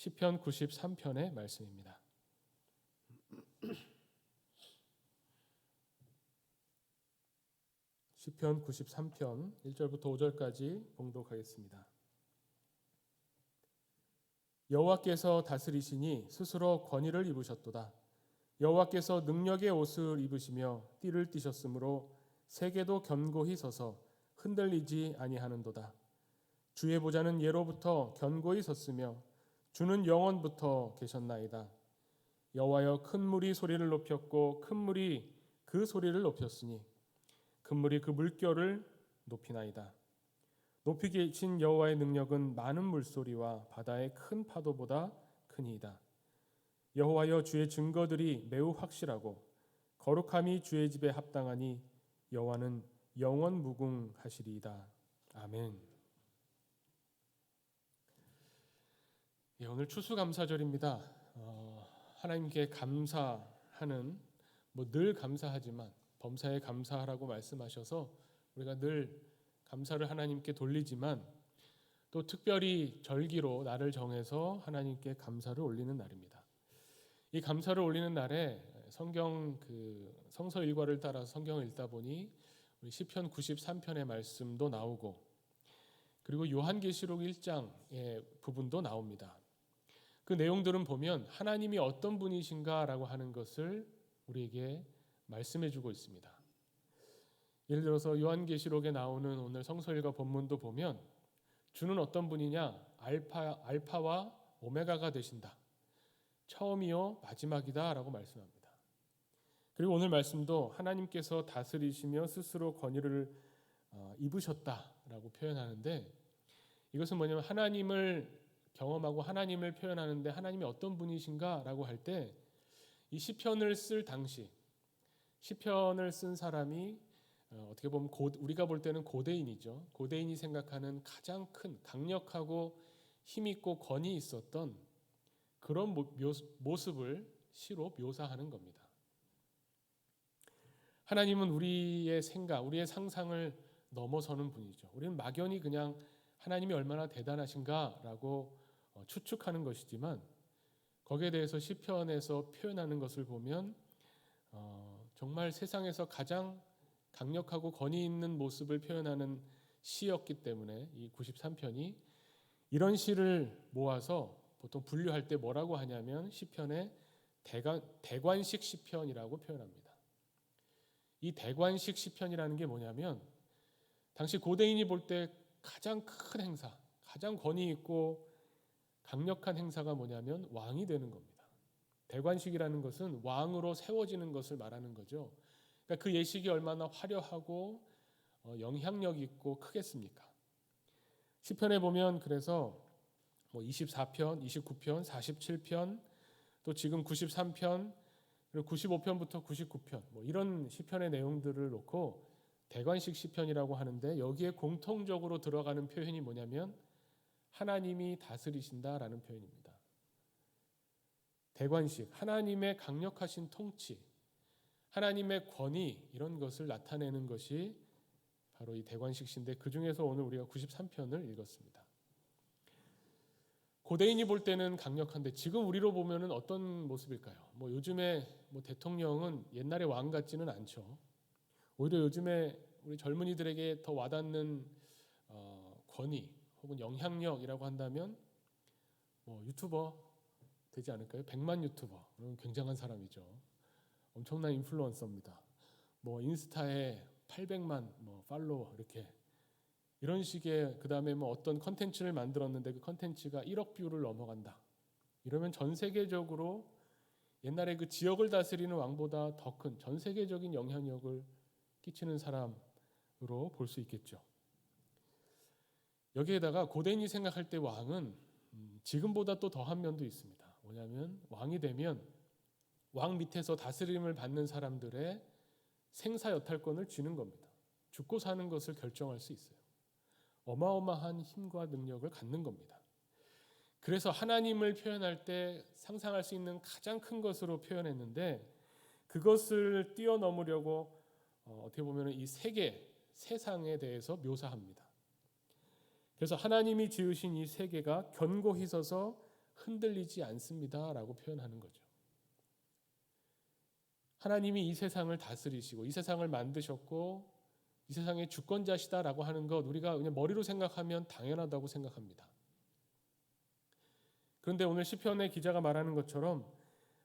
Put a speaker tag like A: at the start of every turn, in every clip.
A: 시편 93편의 말씀입니다. 시편 93편 1절부터 5절까지 봉독하겠습니다. 여호와께서 다스리시니 스스로 권위를 입으셨도다. 여호와께서 능력의 옷을 입으시며 띠를 띠셨으므로 세계도 견고히 서서 흔들리지 아니하는도다. 주의 보좌는 예로부터 견고히 섰으며 주는 영원부터 계셨나이다. 여호와여, 큰 물이 소리를 높였고 큰 물이 그 소리를 높였으니 큰 물이 그 물결을 높이나이다. 높이 계신 여호와의 능력은 많은 물소리와 바다의 큰 파도보다 크니이다. 여호와여, 주의 증거들이 매우 확실하고 거룩함이 주의 집에 합당하니 여호와는 영원 무궁하시리이다. 아멘. 오늘 추수감사절입니다. 하나님께 감사하는, 늘 감사하지만 범사에 감사하라고 말씀하셔서 우리가 늘 감사를 하나님께 돌리지만 또 특별히 절기로 날을 정해서 하나님께 감사를 올리는 날입니다. 이 감사를 올리는 날에 성서 일과를 따라서 성경을 읽다 보니 우리 시편 93편의 말씀도 나오고 그리고 요한계시록 1장의 부분도 나옵니다. 그 내용들은 보면 하나님이 어떤 분이신가라고 하는 것을 우리에게 말씀해 주고 있습니다. 예를 들어서 요한계시록에 나오는 오늘 성서일과 본문도 보면 주는 어떤 분이냐? 알파와 오메가가 되신다. 처음이요 마지막이다 라고 말씀합니다. 그리고 오늘 말씀도 하나님께서 다스리시며 스스로 권위를 입으셨다라고 표현하는데 이것은 뭐냐면 하나님을 경험하고 하나님을 표현하는데 하나님이 어떤 분이신가라고 할 때 이 시편을 쓸 당시 시편을 쓴 사람이 어떻게 보면 우리가 볼 때는 고대인이죠. 고대인이 생각하는 가장 큰 강력하고 힘있고 권위 있었던 그런 모습을 시로 묘사하는 겁니다. 하나님은 우리의 생각, 우리의 상상을 넘어서는 분이죠. 우리는 막연히 그냥 하나님이 얼마나 대단하신가라고 추측하는 것이지만 거기에 대해서 시편에서 표현하는 것을 보면 정말 세상에서 가장 강력하고 권위 있는 모습을 표현하는 시였기 때문에 이 93편이 이런 시를 모아서 보통 분류할 때 뭐라고 하냐면 시편의 대관식 시편이라고 표현합니다. 이 대관식 시편이라는 게 뭐냐면 당시 고대인이 볼 때 가장 큰 행사, 가장 권위 있고 강력한 행사가 뭐냐면 왕이 되는 겁니다. 대관식이라는 것은 왕으로 세워지는 것을 말하는 거죠. 그러니까 그 예식이 얼마나 화려하고 영향력 있고 크겠습니까? 시편에 보면 그래서 24편, 29편, 47편, 또 지금 93편, 그리고 95편부터 99편 이런 시편의 내용들을 놓고 대관식 시편이라고 하는데 여기에 공통적으로 들어가는 표현이 뭐냐면 하나님이 다스리신다라는 표현입니다. 대관식, 하나님의 강력하신 통치, 하나님의 권위 이런 것을 나타내는 것이 바로 이 대관식 시인데 그중에서 오늘 우리가 93편을 읽었습니다. 고대인이 볼 때는 강력한데 지금 우리로 보면은 어떤 모습일까요? 요즘에 대통령은 옛날의 왕 같지는 않죠. 오히려 요즘에 우리 젊은이들에게 더 와닿는 권위 혹은 영향력이라고 한다면 유튜버 되지 않을까요? 100만 유튜버, 굉장한 사람이죠. 엄청난 인플루언서입니다. 인스타에 800만 팔로워 이렇게 이런 식의 그다음에 어떤 컨텐츠를 만들었는데 그 컨텐츠가 1억 뷰를 넘어간다. 이러면 전 세계적으로 옛날에 그 지역을 다스리는 왕보다 더 큰 전 세계적인 영향력을 끼치는 사람으로 볼 수 있겠죠. 여기에다가 고대인이 생각할 때 왕은 지금보다 또 더한 면도 있습니다. 뭐냐면 왕이 되면 왕 밑에서 다스림을 받는 사람들의 생사 여탈권을 쥐는 겁니다. 죽고 사는 것을 결정할 수 있어요. 어마어마한 힘과 능력을 갖는 겁니다. 그래서 하나님을 표현할 때 상상할 수 있는 가장 큰 것으로 표현했는데 그것을 뛰어넘으려고 어떻게 보면 이 세상에 대해서 묘사합니다. 그래서 하나님이 지으신 이 세계가 견고히 서서 흔들리지 않습니다라고 표현하는 거죠. 하나님이 이 세상을 다스리시고 이 세상을 만드셨고 이 세상의 주권자시다라고 하는 것 우리가 그냥 머리로 생각하면 당연하다고 생각합니다. 그런데 오늘 시편의 기자가 말하는 것처럼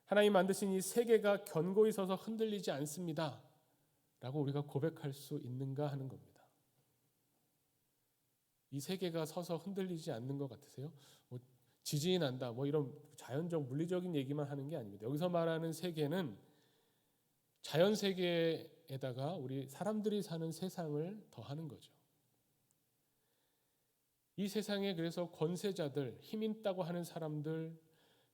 A: 하나님 만드신 이 세계가 견고히 서서 흔들리지 않습니다 라고 우리가 고백할 수 있는가 하는 겁니다. 이 세계가 서서 흔들리지 않는 것 같으세요? 지진이 난다 이런 자연적 물리적인 얘기만 하는 게 아닙니다. 여기서 말하는 세계는 자연 세계에다가 우리 사람들이 사는 세상을 더하는 거죠. 이 세상에 그래서 권세자들, 힘 있다고 하는 사람들,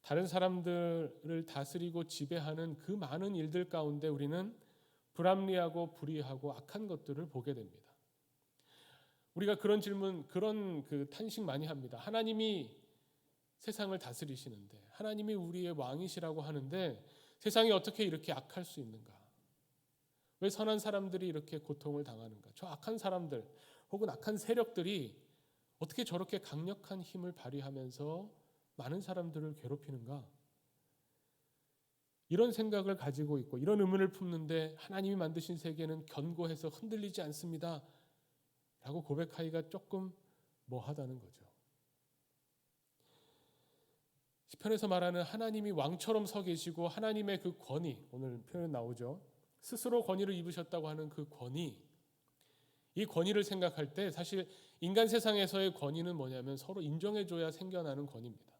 A: 다른 사람들을 다스리고 지배하는 그 많은 일들 가운데 우리는 불합리하고 불의하고 악한 것들을 보게 됩니다. 우리가 그런 질문, 그런 탄식 많이 합니다. 하나님이 세상을 다스리시는데, 하나님이 우리의 왕이시라고 하는데 세상이 어떻게 이렇게 악할 수 있는가? 왜 선한 사람들이 이렇게 고통을 당하는가? 저 악한 사람들 혹은 악한 세력들이 어떻게 저렇게 강력한 힘을 발휘하면서 많은 사람들을 괴롭히는가? 이런 생각을 가지고 있고 이런 의문을 품는데 하나님이 만드신 세계는 견고해서 흔들리지 않습니다 라고 고백하기가 조금 뭐하다는 거죠. 시편에서 말하는 하나님이 왕처럼 서 계시고 하나님의 그 권위, 오늘 표현 나오죠. 스스로 권위를 입으셨다고 하는 그 권위, 이 권위를 생각할 때 사실 인간 세상에서의 권위는 뭐냐면 서로 인정해줘야 생겨나는 권위입니다.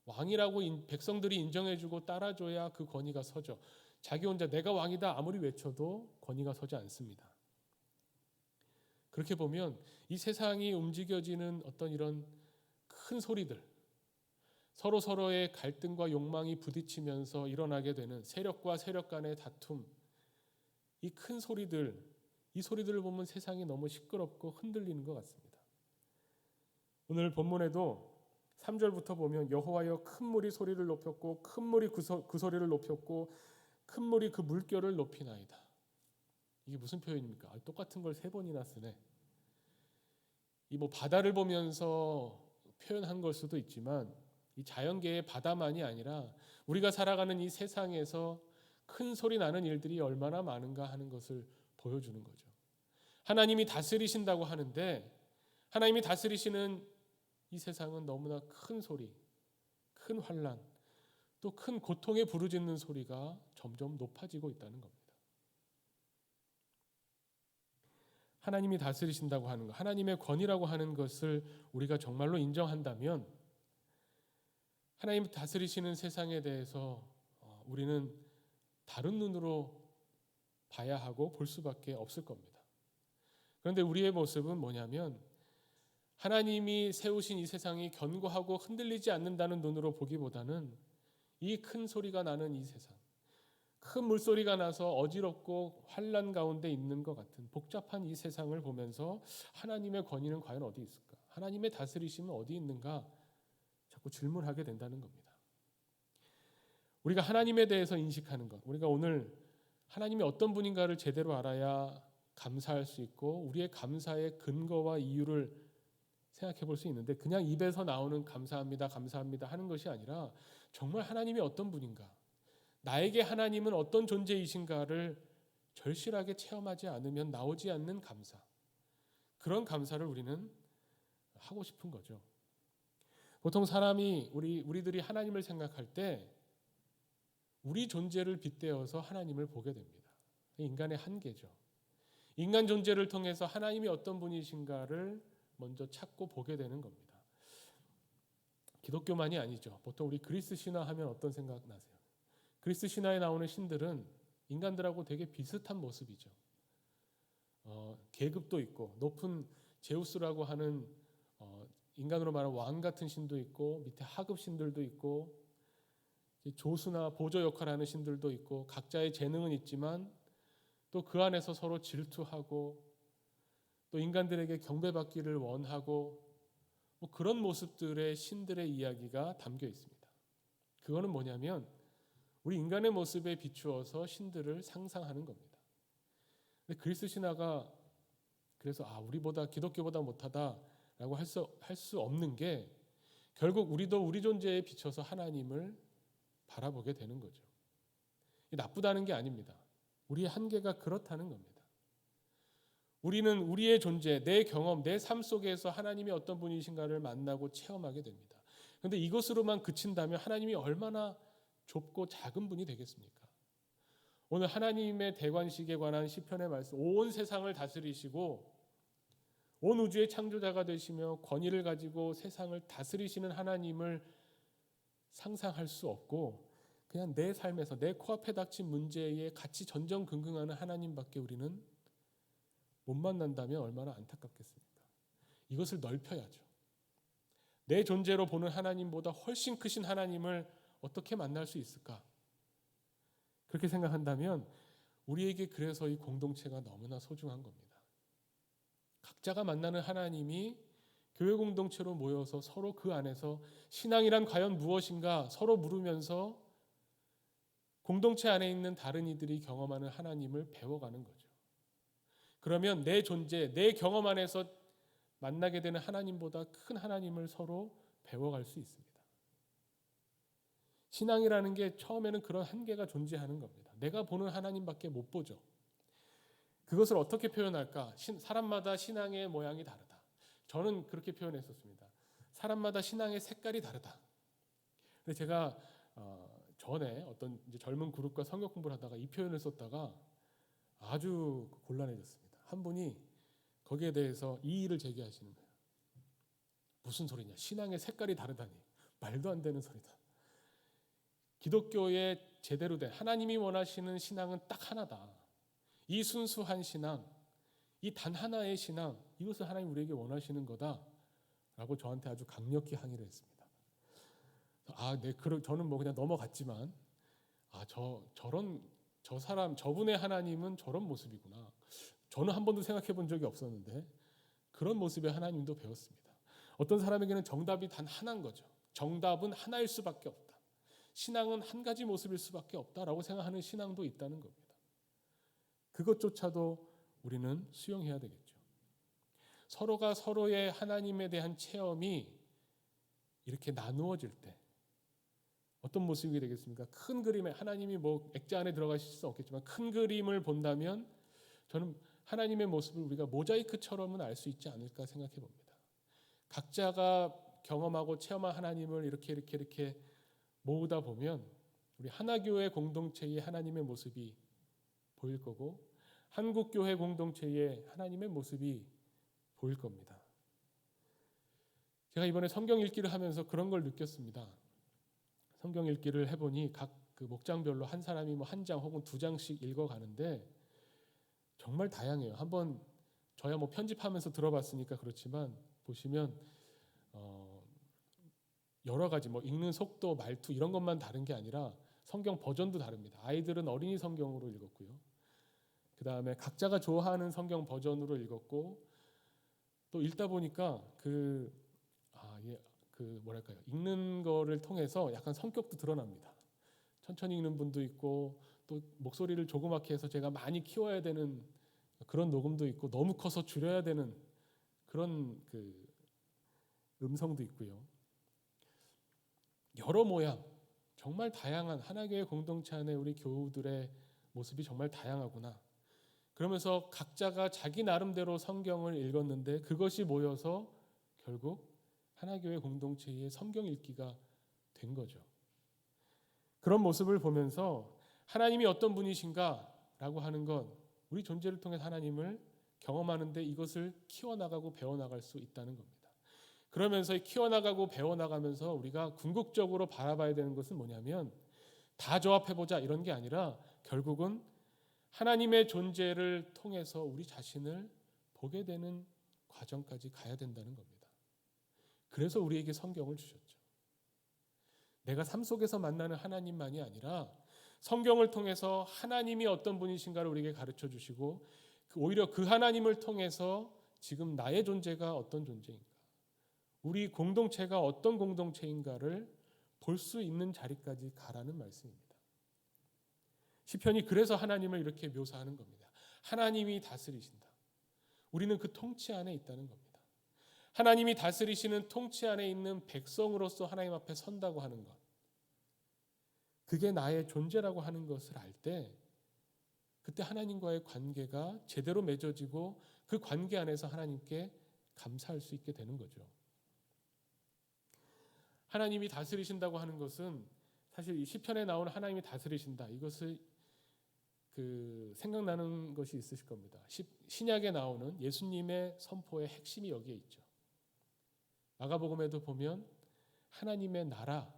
A: 왕이라고 백성들이 인정해주고 따라줘야 그 권위가 서죠. 자기 혼자 내가 왕이다 아무리 외쳐도 권위가 서지 않습니다. 그렇게 보면 이 세상이 움직여지는 어떤 이런 큰 소리들, 서로의 갈등과 욕망이 부딪히면서 일어나게 되는 세력과 세력 간의 다툼, 이 큰 소리들, 이 소리들을 보면 세상이 너무 시끄럽고 흔들리는 것 같습니다. 오늘 본문에도 3절부터 보면 여호와여 큰 물이 소리를 높였고 큰 물이 그 소리를 높였고 큰 물이 그 물결을 높이나이다. 이게 무슨 표현입니까? 똑같은 걸 3번이나 쓰네. 이 바다를 보면서 표현한 걸 수도 있지만 이 자연계의 바다만이 아니라 우리가 살아가는 이 세상에서 큰 소리 나는 일들이 얼마나 많은가 하는 것을 보여주는 거죠. 하나님이 다스리신다고 하는데 하나님이 다스리시는 이 세상은 너무나 큰 소리, 큰 환난, 또 큰 고통에 부르짖는 소리가 점점 높아지고 있다는 겁니다. 하나님이 다스리신다고 하는 것, 하나님의 권위라고 하는 것을 우리가 정말로 인정한다면 하나님 다스리시는 세상에 대해서 우리는 다른 눈으로 봐야 하고 볼 수밖에 없을 겁니다. 그런데 우리의 모습은 뭐냐면 하나님이 세우신 이 세상이 견고하고 흔들리지 않는다는 눈으로 보기보다는 이 큰 소리가 나는 이 세상, 큰 물소리가 나서 어지럽고 환난 가운데 있는 것 같은 복잡한 이 세상을 보면서 하나님의 권위는 과연 어디 있을까? 하나님의 다스리심은 어디 있는가? 자꾸 질문하게 된다는 겁니다. 우리가 하나님에 대해서 인식하는 것, 우리가 오늘 하나님이 어떤 분인가를 제대로 알아야 감사할 수 있고 우리의 감사의 근거와 이유를 생각해 볼 수 있는데 그냥 입에서 나오는 감사합니다, 감사합니다 하는 것이 아니라 정말 하나님이 어떤 분인가, 나에게 하나님은 어떤 존재이신가를 절실하게 체험하지 않으면 나오지 않는 감사, 그런 감사를 우리는 하고 싶은 거죠. 보통 사람이 우리들이 하나님을 생각할 때 우리 존재를 빗대어서 하나님을 보게 됩니다. 인간의 한계죠. 인간 존재를 통해서 하나님이 어떤 분이신가를 먼저 찾고 보게 되는 겁니다. 기독교만이 아니죠. 보통 우리 그리스 신화 하면 어떤 생각 나세요? 그리스 신화에 나오는 신들은 인간들하고 되게 비슷한 모습이죠. 계급도 있고 높은 제우스라고 하는 인간으로 말하면 왕 같은 신도 있고 밑에 하급 신들도 있고 조수나 보조 역할하는 신들도 있고 각자의 재능은 있지만 또 그 안에서 서로 질투하고 또 인간들에게 경배받기를 원하고 그런 모습들의 신들의 이야기가 담겨 있습니다. 그거는 뭐냐면 우리 인간의 모습에 비추어서 신들을 상상하는 겁니다. 근데 그리스 신화가 그래서 우리보다 기독교보다 못하다라고 할 수 없는 게 결국 우리도 우리 존재에 비춰서 하나님을 바라보게 되는 거죠. 나쁘다는 게 아닙니다. 우리의 한계가 그렇다는 겁니다. 우리는 우리의 존재, 내 경험, 내 삶 속에서 하나님이 어떤 분이신가를 만나고 체험하게 됩니다. 그런데 이것으로만 그친다면 하나님이 얼마나 좁고 작은 분이 되겠습니까? 오늘 하나님의 대관식에 관한 시편의 말씀, 온 세상을 다스리시고 온 우주의 창조자가 되시며 권위를 가지고 세상을 다스리시는 하나님을 상상할 수 없고 그냥 내 삶에서 내 코앞에 닥친 문제에 같이 전전긍긍하는 하나님밖에 우리는 못 만난다면 얼마나 안타깝겠습니까? 이것을 넓혀야죠. 내 존재로 보는 하나님보다 훨씬 크신 하나님을 어떻게 만날 수 있을까? 그렇게 생각한다면 우리에게 그래서 이 공동체가 너무나 소중한 겁니다. 각자가 만나는 하나님이 교회 공동체로 모여서 서로 그 안에서 신앙이란 과연 무엇인가 서로 물으면서 공동체 안에 있는 다른 이들이 경험하는 하나님을 배워가는 거죠. 그러면 내 존재, 내 경험 안에서 만나게 되는 하나님보다 큰 하나님을 서로 배워갈 수 있습니다. 신앙이라는 게 처음에는 그런 한계가 존재하는 겁니다. 내가 보는 하나님밖에 못 보죠. 그것을 어떻게 표현할까? 사람마다 신앙의 모양이 다르다. 저는 그렇게 표현했었습니다. 사람마다 신앙의 색깔이 다르다. 근데 제가 전에 어떤 이제 젊은 그룹과 성경 공부를 하다가 이 표현을 썼다가 아주 곤란해졌습니다. 한 분이 거기에 대해서 이의를 제기하시는 거예요. 무슨 소리냐? 신앙의 색깔이 다르다니. 말도 안 되는 소리다. 기독교의 제대로 된 하나님이 원하시는 신앙은 딱 하나다. 이 순수한 신앙, 이 단 하나의 신앙, 이것을 하나님 우리에게 원하시는 거다라고 저한테 아주 강력히 항의를 했습니다. 저는 뭐 그냥 넘어갔지만, 저 사람, 저분의 하나님은 저런 모습이구나. 저는 한 번도 생각해 본 적이 없었는데 그런 모습의 하나님도 배웠습니다. 어떤 사람에게는 정답이 단 하나인 거죠. 정답은 하나일 수밖에 없다. 신앙은 한 가지 모습일 수밖에 없다라고 생각하는 신앙도 있다는 겁니다. 그것조차도 우리는 수용해야 되겠죠. 서로가 서로의 하나님에 대한 체험이 이렇게 나누어질 때 어떤 모습이 되겠습니까? 큰 그림에 하나님이 뭐 액자 안에 들어가실 수 없겠지만 큰 그림을 본다면 저는 하나님의 모습을 우리가 모자이크처럼은 알 수 있지 않을까 생각해 봅니다. 각자가 경험하고 체험한 하나님을 이렇게 모으다 보면 우리 하나교회 공동체의 하나님의 모습이 보일 거고 한국교회 공동체의 하나님의 모습이 보일 겁니다. 제가 이번에 성경 읽기를 하면서 그런 걸 느꼈습니다. 성경 읽기를 해보니 각 그 목장별로 한 사람이 뭐 한 장 혹은 두 장씩 읽어가는데 정말 다양해요. 한번 저야 뭐 편집하면서 들어봤으니까 그렇지만 보시면 여러 가지 뭐 읽는 속도, 말투 이런 것만 다른 게 아니라 성경 버전도 다릅니다. 아이들은 어린이 성경으로 읽었고요. 그 다음에 각자가 좋아하는 성경 버전으로 읽었고 또 읽다 보니까 읽는 거를 통해서 약간 성격도 드러납니다. 천천히 읽는 분도 있고 또 목소리를 조그맣게 해서 제가 많이 키워야 되는 그런 녹음도 있고 너무 커서 줄여야 되는 그런 음성도 있고요. 여러 모양, 정말 다양한 하나교회 공동체 안에 우리 교우들의 모습이 정말 다양하구나. 그러면서 각자가 자기 나름대로 성경을 읽었는데 그것이 모여서 결국 하나교회 공동체의 성경 읽기가 된 거죠. 그런 모습을 보면서 하나님이 어떤 분이신가라고 하는 건 우리 존재를 통해 하나님을 경험하는데 이것을 키워나가고 배워나갈 수 있다는 겁니다. 그러면서 키워나가고 배워나가면서 우리가 궁극적으로 바라봐야 되는 것은 뭐냐면 다 조합해보자 이런 게 아니라 결국은 하나님의 존재를 통해서 우리 자신을 보게 되는 과정까지 가야 된다는 겁니다. 그래서 우리에게 성경을 주셨죠. 내가 삶 속에서 만나는 하나님만이 아니라 성경을 통해서 하나님이 어떤 분이신가를 우리에게 가르쳐 주시고 오히려 그 하나님을 통해서 지금 나의 존재가 어떤 존재인가, 우리 공동체가 어떤 공동체인가를 볼 수 있는 자리까지 가라는 말씀입니다. 시편이 그래서 하나님을 이렇게 묘사하는 겁니다. 하나님이 다스리신다. 우리는 그 통치 안에 있다는 겁니다. 하나님이 다스리시는 통치 안에 있는 백성으로서 하나님 앞에 선다고 하는 것, 그게 나의 존재라고 하는 것을 알 때 그때 하나님과의 관계가 제대로 맺어지고 그 관계 안에서 하나님께 감사할 수 있게 되는 거죠. 하나님이 다스리신다고 하는 것은 사실 이 시편에 나오는 하나님이 다스리신다, 이것을 생각나는 것이 있으실 겁니다. 신약에 나오는 예수님의 선포의 핵심이 여기에 있죠. 마가복음에도 보면 하나님의 나라,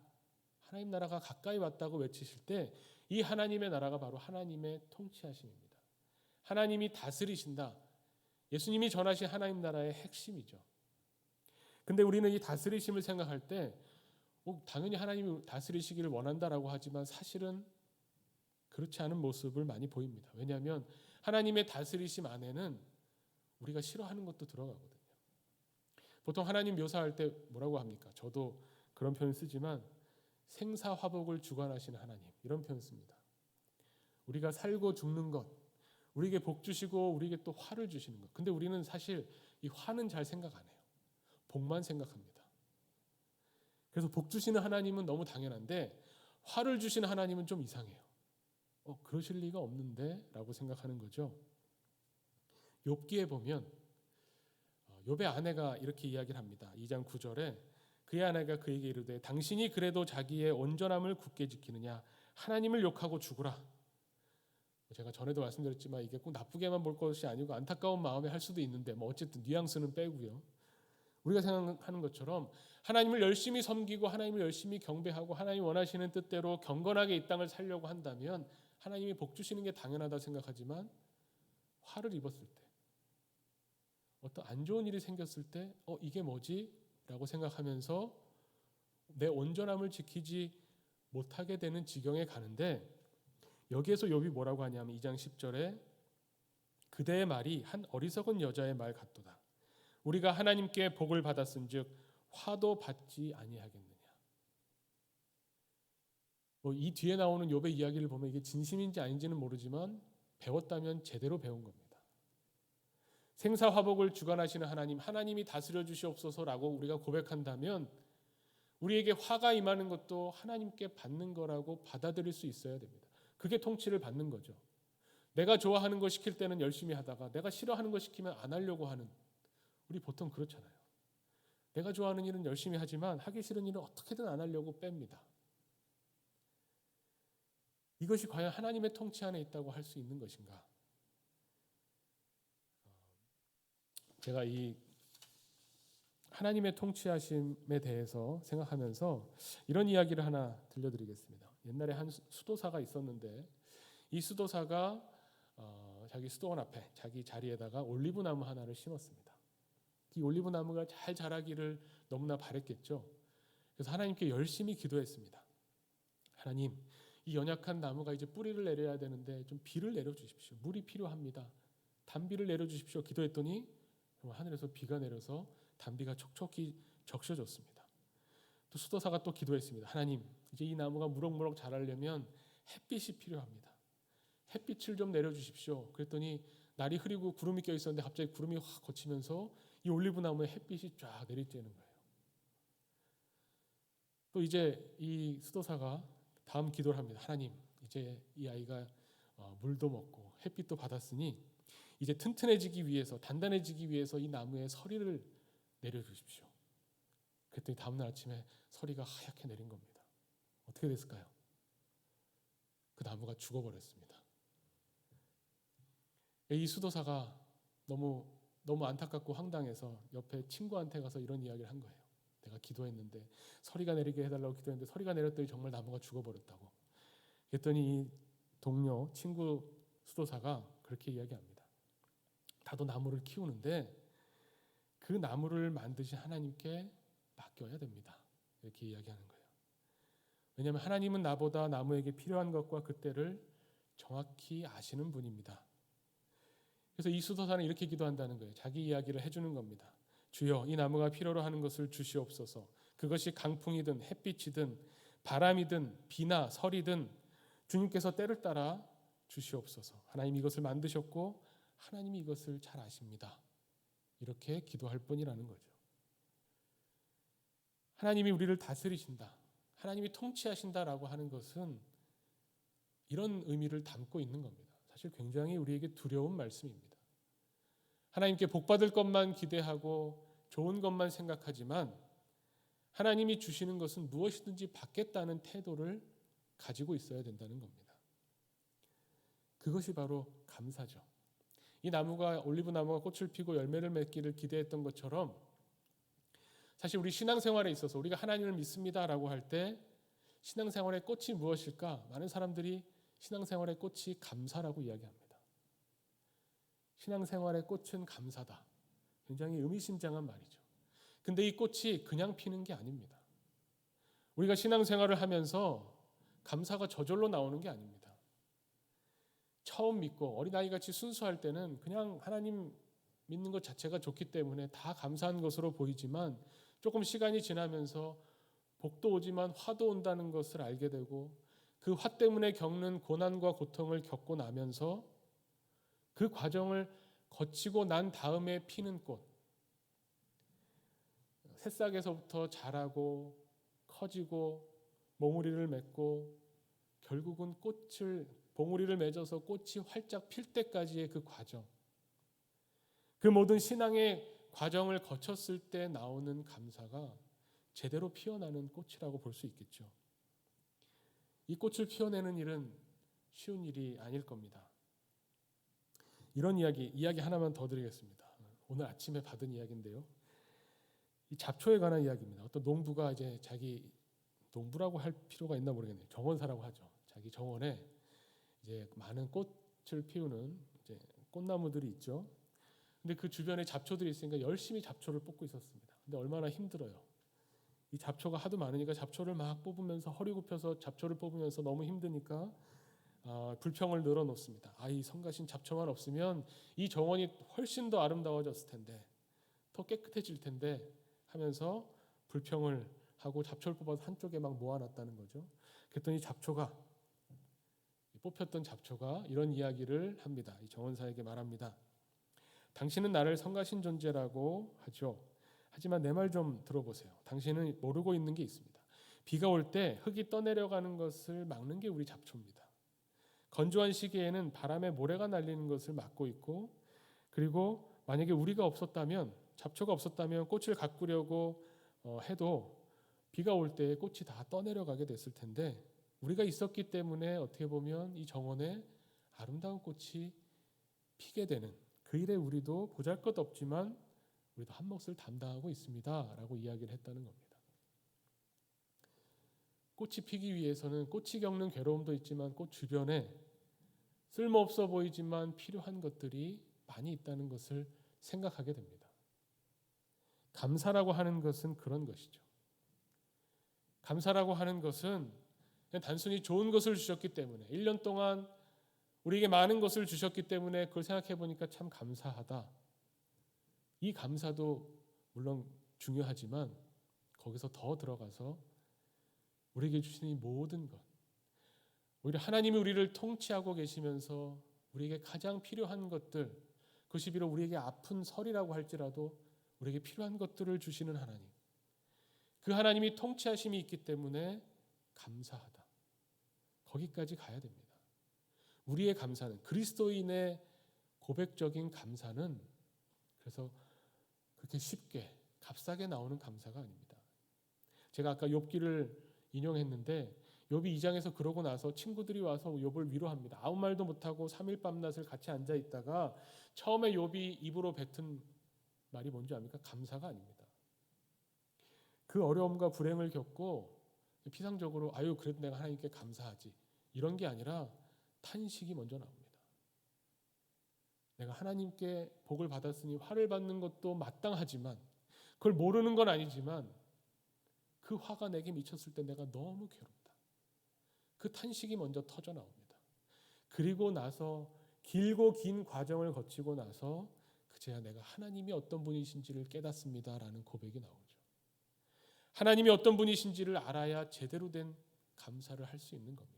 A: 하나님 나라가 가까이 왔다고 외치실 때 이 하나님의 나라가 바로 하나님의 통치하심입니다. 하나님이 다스리신다, 예수님이 전하신 하나님 나라의 핵심이죠. 근데 우리는 이 다스리심을 생각할 때 당연히 하나님이 다스리시기를 원한다라고 하지만 사실은 그렇지 않은 모습을 많이 보입니다. 왜냐하면 하나님의 다스리심 안에는 우리가 싫어하는 것도 들어가거든요. 보통 하나님 묘사할 때 뭐라고 합니까? 저도 그런 표현 쓰지만 생사화복을 주관하시는 하나님, 이런 표현 씁니다. 우리가 살고 죽는 것, 우리에게 복 주시고 우리에게 또 화를 주시는 것. 근데 우리는 사실 이 화는 잘 생각 안 해요. 복만 생각합니다. 그래서 복 주시는 하나님은 너무 당연한데 화를 주시는 하나님은 좀 이상해요. 그러실 리가 없는데 라고 생각하는 거죠. 욥기에 보면 욥의 아내가 이렇게 이야기를 합니다. 2장 9절에 그의 아내가 그에게 이르되 당신이 그래도 자기의 온전함을 굳게 지키느냐, 하나님을 욕하고 죽으라. 제가 전에도 말씀드렸지만 이게 꼭 나쁘게만 볼 것이 아니고 안타까운 마음에 할 수도 있는데 어쨌든 뉘앙스는 빼고요. 우리가 생각하는 것처럼 하나님을 열심히 섬기고 하나님을 열심히 경배하고 하나님 원하시는 뜻대로 경건하게 이 땅을 살려고 한다면 하나님이 복 주시는 게 당연하다 생각하지만 화를 입었을 때, 어떤 안 좋은 일이 생겼을 때 이게 뭐지? 라고 생각하면서 내 온전함을 지키지 못하게 되는 지경에 가는데, 여기에서 욥이 뭐라고 하냐면 2장 10절에 그대의 말이 한 어리석은 여자의 말 같도다. 우리가 하나님께 복을 받았은즉 화도 받지 아니하겠느냐. 이 뒤에 나오는 욥의 이야기를 보면 이게 진심인지 아닌지는 모르지만 배웠다면 제대로 배운 겁니다. 생사화복을 주관하시는 하나님, 하나님이 다스려 주시옵소서라고 우리가 고백한다면 우리에게 화가 임하는 것도 하나님께 받는 거라고 받아들일 수 있어야 됩니다. 그게 통치를 받는 거죠. 내가 좋아하는 거 시킬 때는 열심히 하다가 내가 싫어하는 거 시키면 안 하려고 하는, 우리 보통 그렇잖아요. 내가 좋아하는 일은 열심히 하지만 하기 싫은 일은 어떻게든 안 하려고 뺍니다. 이것이 과연 하나님의 통치 안에 있다고 할 수 있는 것인가? 제가 이 하나님의 통치하심에 대해서 생각하면서 이런 이야기를 하나 들려드리겠습니다. 옛날에 한 수도사가 있었는데 이 수도사가 자기 수도원 앞에 자기 자리에다가 올리브 나무 하나를 심었습니다. 이 올리브 나무가 잘 자라기를 너무나 바랬겠죠. 그래서 하나님께 열심히 기도했습니다. 하나님, 이 연약한 나무가 이제 뿌리를 내려야 되는데 좀 비를 내려주십시오. 물이 필요합니다. 단비를 내려주십시오. 기도했더니 하늘에서 비가 내려서 단비가 촉촉히 적셔졌습니다. 또 수도사가 또 기도했습니다. 하나님, 이제 이 나무가 무럭무럭 자라려면 햇빛이 필요합니다. 햇빛을 좀 내려주십시오. 그랬더니 날이 흐리고 구름이 껴있었는데 갑자기 구름이 확 걷히면서 이 올리브 나무에 햇빛이 쫙 내리쬐는 거예요. 또 이제 이 수도사가 다음 기도를 합니다. 하나님, 이제 이 아이가 물도 먹고 햇빛도 받았으니 이제 튼튼해지기 위해서, 단단해지기 위해서 이 나무에 서리를 내려주십시오. 그랬더니 다음날 아침에 서리가 하얗게 내린 겁니다. 어떻게 됐을까요? 그 나무가 죽어버렸습니다. 이 수도사가 너무 안타깝고 황당해서 옆에 친구한테 가서 이런 이야기를 한 거예요. 내가 기도했는데 서리가 내리게 해달라고 기도했는데 서리가 내렸더니 정말 나무가 죽어버렸다고. 그랬더니 이 동료 친구 수도사가 그렇게 이야기합니다. 나도 나무를 키우는데 그 나무를 만드신 하나님께 맡겨야 됩니다. 이렇게 이야기하는 거예요. 왜냐하면 하나님은 나보다 나무에게 필요한 것과 그 때를 정확히 아시는 분입니다. 그래서 이 수도사는 이렇게 기도한다는 거예요. 자기 이야기를 해주는 겁니다. 주여, 이 나무가 필요로 하는 것을 주시옵소서. 그것이 강풍이든 햇빛이든 바람이든 비나 설이든 주님께서 때를 따라 주시옵소서. 하나님 이것을 만드셨고 하나님이 이것을 잘 아십니다. 이렇게 기도할 뿐이라는 거죠. 하나님이 우리를 다스리신다, 하나님이 통치하신다라고 하는 것은 이런 의미를 담고 있는 겁니다. 사실 굉장히 우리에게 두려운 말씀입니다. 하나님께 복받을 것만 기대하고 좋은 것만 생각하지만 하나님이 주시는 것은 무엇이든지 받겠다는 태도를 가지고 있어야 된다는 겁니다. 그것이 바로 감사죠. 이 나무가 올리브 나무가 꽃을 피고 열매를 맺기를 기대했던 것처럼 사실 우리 신앙생활에 있어서 우리가 하나님을 믿습니다라고 할 때 신앙생활의 꽃이 무엇일까? 많은 사람들이 신앙생활의 꽃이 감사라고 이야기합니다. 신앙생활의 꽃은 감사다. 굉장히 의미심장한 말이죠. 근데 이 꽃이 그냥 피는 게 아닙니다. 우리가 신앙생활을 하면서 감사가 저절로 나오는 게 아닙니다. 처음 믿고 어린아이같이 순수할 때는 그냥 하나님 믿는 것 자체가 좋기 때문에 다 감사한 것으로 보이지만 조금 시간이 지나면서 복도 오지만 화도 온다는 것을 알게 되고 그 화 때문에 겪는 고난과 고통을 겪고 나면서 그 과정을 거치고 난 다음에 피는 꽃, 새싹에서부터 자라고 커지고 몽우리를 맺고 결국은 봉우리를 맺어서 꽃이 활짝 필 때까지의 그 과정, 그 모든 신앙의 과정을 거쳤을 때 나오는 감사가 제대로 피어나는 꽃이라고 볼 수 있겠죠. 이 꽃을 피워내는 일은 쉬운 일이 아닐 겁니다. 이런 이야기 하나만 더 드리겠습니다. 오늘 아침에 받은 이야기인데요. 이 잡초에 관한 이야기입니다. 어떤 농부가 이제 자기 농부라고 할 필요가 있나 모르겠네요. 정원사라고 하죠. 자기 정원에 이제 많은 꽃을 피우는 이제 꽃나무들이 있죠. 근데 그 주변에 잡초들이 있으니까 열심히 잡초를 뽑고 있었습니다. 근데 얼마나 힘들어요. 이 잡초가 하도 많으니까 잡초를 막 뽑으면서 허리 굽혀서 잡초를 뽑으면서 너무 힘드니까 불평을 늘어놓습니다. 이 성가신 잡초만 없으면 이 정원이 훨씬 더 아름다워졌을 텐데, 더 깨끗해질 텐데 하면서 불평을 하고 잡초를 뽑아서 한쪽에 막 모아놨다는 거죠. 그랬더니 뽑혔던 잡초가 이런 이야기를 합니다. 이 정원사에게 말합니다. 당신은 나를 성가신 존재라고 하죠. 하지만 내 말 좀 들어보세요. 당신은 모르고 있는 게 있습니다. 비가 올 때 흙이 떠내려가는 것을 막는 게 우리 잡초입니다. 건조한 시기에는 바람에 모래가 날리는 것을 막고 있고, 그리고 만약에 우리가 없었다면, 잡초가 없었다면 꽃을 가꾸려고 해도 비가 올 때 꽃이 다 떠내려가게 됐을 텐데, 우리가 있었기 때문에 어떻게 보면 이 정원에 아름다운 꽃이 피게 되는 그 일에 우리도 보잘것없지만 우리도 한 몫을 담당하고 있습니다 라고 이야기를 했다는 겁니다. 꽃이 피기 위해서는 꽃이 겪는 괴로움도 있지만 꽃 주변에 쓸모없어 보이지만 필요한 것들이 많이 있다는 것을 생각하게 됩니다. 감사라고 하는 것은 그런 것이죠. 감사라고 하는 것은 그냥 단순히 좋은 것을 주셨기 때문에 1년 동안 우리에게 많은 것을 주셨기 때문에 그걸 생각해 보니까 참 감사하다. 이 감사도 물론 중요하지만 거기서 더 들어가서 우리에게 주신 이 모든 것, 오히려 하나님이 우리를 통치하고 계시면서 우리에게 가장 필요한 것들, 그것이 비록 우리에게 아픈 설이라고 할지라도 우리에게 필요한 것들을 주시는 하나님, 그 하나님이 통치하심이 있기 때문에 감사하다. 거기까지 가야 됩니다. 우리의 감사는, 그리스도인의 고백적인 감사는 그래서 그렇게 쉽게 값싸게 나오는 감사가 아닙니다. 제가 아까 욥기를 인용했는데 욥이 2장에서 그러고 나서 친구들이 와서 욥을 위로합니다. 아무 말도 못하고 3일 밤낮을 같이 앉아 있다가 처음에 욥이 입으로 뱉은 말이 뭔지 압니까? 감사가 아닙니다. 그 어려움과 불행을 겪고 피상적으로 그래도 내가 하나님께 감사하지, 이런 게 아니라 탄식이 먼저 나옵니다. 내가 하나님께 복을 받았으니 화를 받는 것도 마땅하지만, 그걸 모르는 건 아니지만 그 화가 내게 미쳤을 때 내가 너무 괴롭다. 그 탄식이 먼저 터져 나옵니다. 그리고 나서 길고 긴 과정을 거치고 나서 그제야 내가 하나님이 어떤 분이신지를 깨닫습니다라는 고백이 나오죠. 하나님이 어떤 분이신지를 알아야 제대로 된 감사를 할 수 있는 겁니다.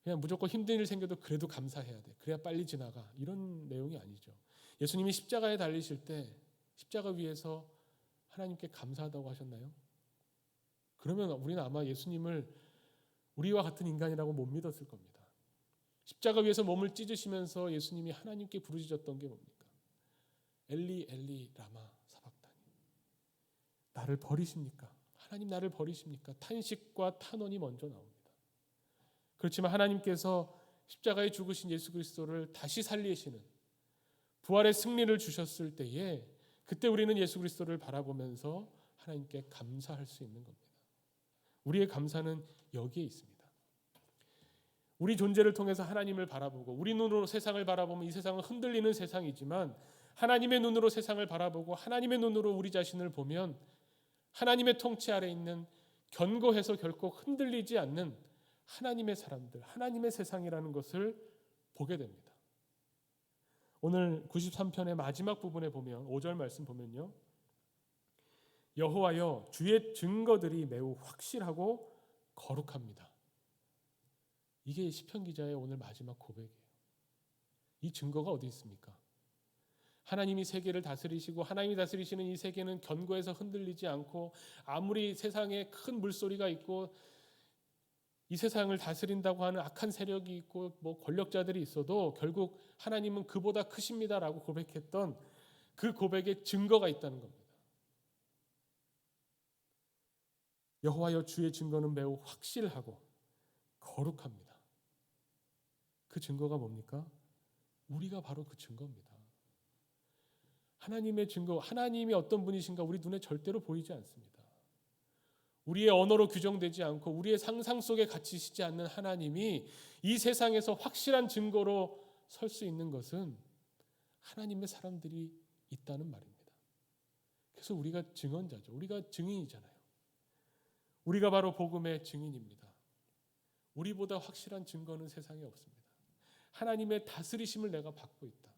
A: 그냥 무조건 힘든 일 생겨도 그래도 감사해야 돼, 그래야 빨리 지나가, 이런 내용이 아니죠. 예수님이 십자가에 달리실 때 십자가 위에서 하나님께 감사하다고 하셨나요? 그러면 우리는 아마 예수님을 우리와 같은 인간이라고 못 믿었을 겁니다. 십자가 위에서 몸을 찢으시면서 예수님이 하나님께 부르짖었던 게 뭡니까? 엘리 엘리 라마 사박다니. 나를 버리십니까? 하나님 나를 버리십니까? 탄식과 탄원이 먼저 나옵니다. 그렇지만 하나님께서 십자가에 죽으신 예수 그리스도를 다시 살리시는 부활의 승리를 주셨을 때에 그때 우리는 예수 그리스도를 바라보면서 하나님께 감사할 수 있는 겁니다. 우리의 감사는 여기에 있습니다. 우리 존재를 통해서 하나님을 바라보고 우리 눈으로 세상을 바라보면 이 세상은 흔들리는 세상이지만 하나님의 눈으로 세상을 바라보고 하나님의 눈으로 우리 자신을 보면 하나님의 통치 아래 있는 견고해서 결코 흔들리지 않는 하나님의 사람들, 하나님의 세상이라는 것을 보게 됩니다. 오늘 93편의 마지막 부분에 보면 5절 말씀 보면요. 여호와여 주의 증거들이 매우 확실하고 거룩합니다. 이게 시편 기자의 오늘 마지막 고백이에요. 이 증거가 어디 있습니까? 하나님이 세계를 다스리시고 하나님이 다스리시는 이 세계는 견고해서 흔들리지 않고 아무리 세상에 큰 물소리가 있고 이 세상을 다스린다고 하는 악한 세력이 있고 뭐 권력자들이 있어도 결국 하나님은 그보다 크십니다라고 고백했던 그 고백에 증거가 있다는 겁니다. 여호와여 주의 증거는 매우 확실하고 거룩합니다. 그 증거가 뭡니까? 우리가 바로 그 증거입니다. 하나님의 증거, 하나님이 어떤 분이신가 우리 눈에 절대로 보이지 않습니다. 우리의 언어로 규정되지 않고 우리의 상상 속에 갇히시지 않는 하나님이 이 세상에서 확실한 증거로 설 수 있는 것은 하나님의 사람들이 있다는 말입니다. 그래서 우리가 증언자죠. 우리가 증인이잖아요. 우리가 바로 복음의 증인입니다. 우리보다 확실한 증거는 세상에 없습니다. 하나님의 다스리심을 내가 받고 있다.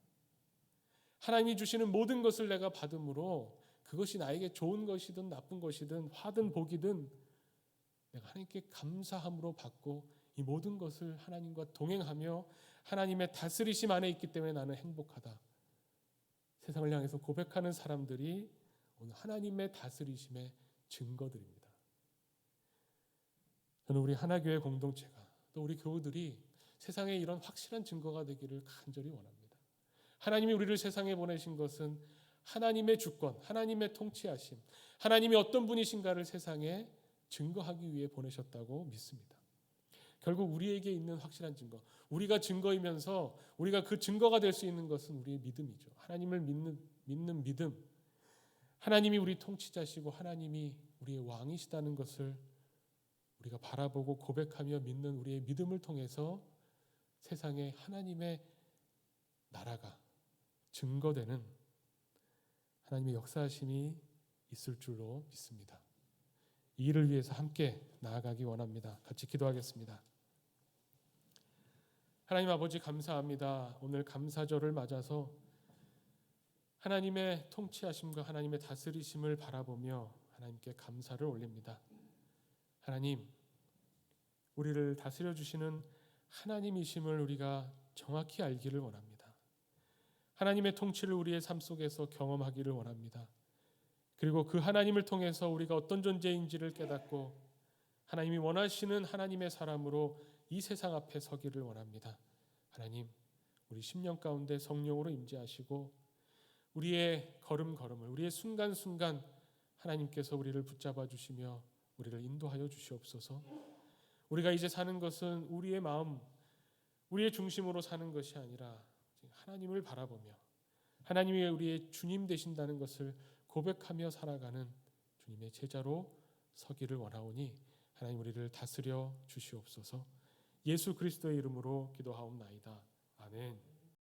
A: 하나님이 주시는 모든 것을 내가 받음으로 그것이 나에게 좋은 것이든 나쁜 것이든 화든 복이든 내가 하나님께 감사함으로 받고 이 모든 것을 하나님과 동행하며 하나님의 다스리심 안에 있기 때문에 나는 행복하다. 세상을 향해서 고백하는 사람들이 오늘 하나님의 다스리심의 증거들입니다. 저는 우리 하나교회 공동체가 또 우리 교우들이 세상에 이런 확실한 증거가 되기를 간절히 원합니다. 하나님이 우리를 세상에 보내신 것은 하나님의 주권, 하나님의 통치하심, 하나님이 어떤 분이신가를 세상에 증거하기 위해 보내셨다고 믿습니다. 결국 우리에게 있는 확실한 증거, 우리가 증거이면서 우리가 그 증거가 될 수 있는 것은 우리의 믿음이죠. 하나님을 믿는 믿음, 하나님이 우리 통치자시고 하나님이 우리의 왕이시다는 것을 우리가 바라보고 고백하며 믿는 우리의 믿음을 통해서 세상에 하나님의 나라가 증거되는 하나님의 역사하심이 있을 줄로 믿습니다. 이 일을 위해서 함께 나아가기 원합니다. 같이 기도하겠습니다. 하나님 아버지 감사합니다. 오늘 감사절을 맞아서 하나님의 통치하심과 하나님의 다스리심을 바라보며 하나님께 감사를 올립니다. 하나님, 우리를 다스려 주시는 하나님이심을 우리가 정확히 알기를 원합니다. 하나님의 통치를 우리의 삶 속에서 경험하기를 원합니다. 그리고 그 하나님을 통해서 우리가 어떤 존재인지를 깨닫고 하나님이 원하시는 하나님의 사람으로 이 세상 앞에 서기를 원합니다. 하나님, 우리 심령 가운데 성령으로 임재하시고 우리의 걸음걸음을, 우리의 순간순간 하나님께서 우리를 붙잡아 주시며 우리를 인도하여 주시옵소서. 우리가 이제 사는 것은 우리의 마음, 우리의 중심으로 사는 것이 아니라 하나님을 바라보며 하나님이 우리의 주님 되신다는 것을 고백하며 살아가는 주님의 제자로 서기를 원하오니 하나님 우리를 다스려 주시옵소서. 예수 그리스도의 이름으로 기도하옵나이다. 아멘.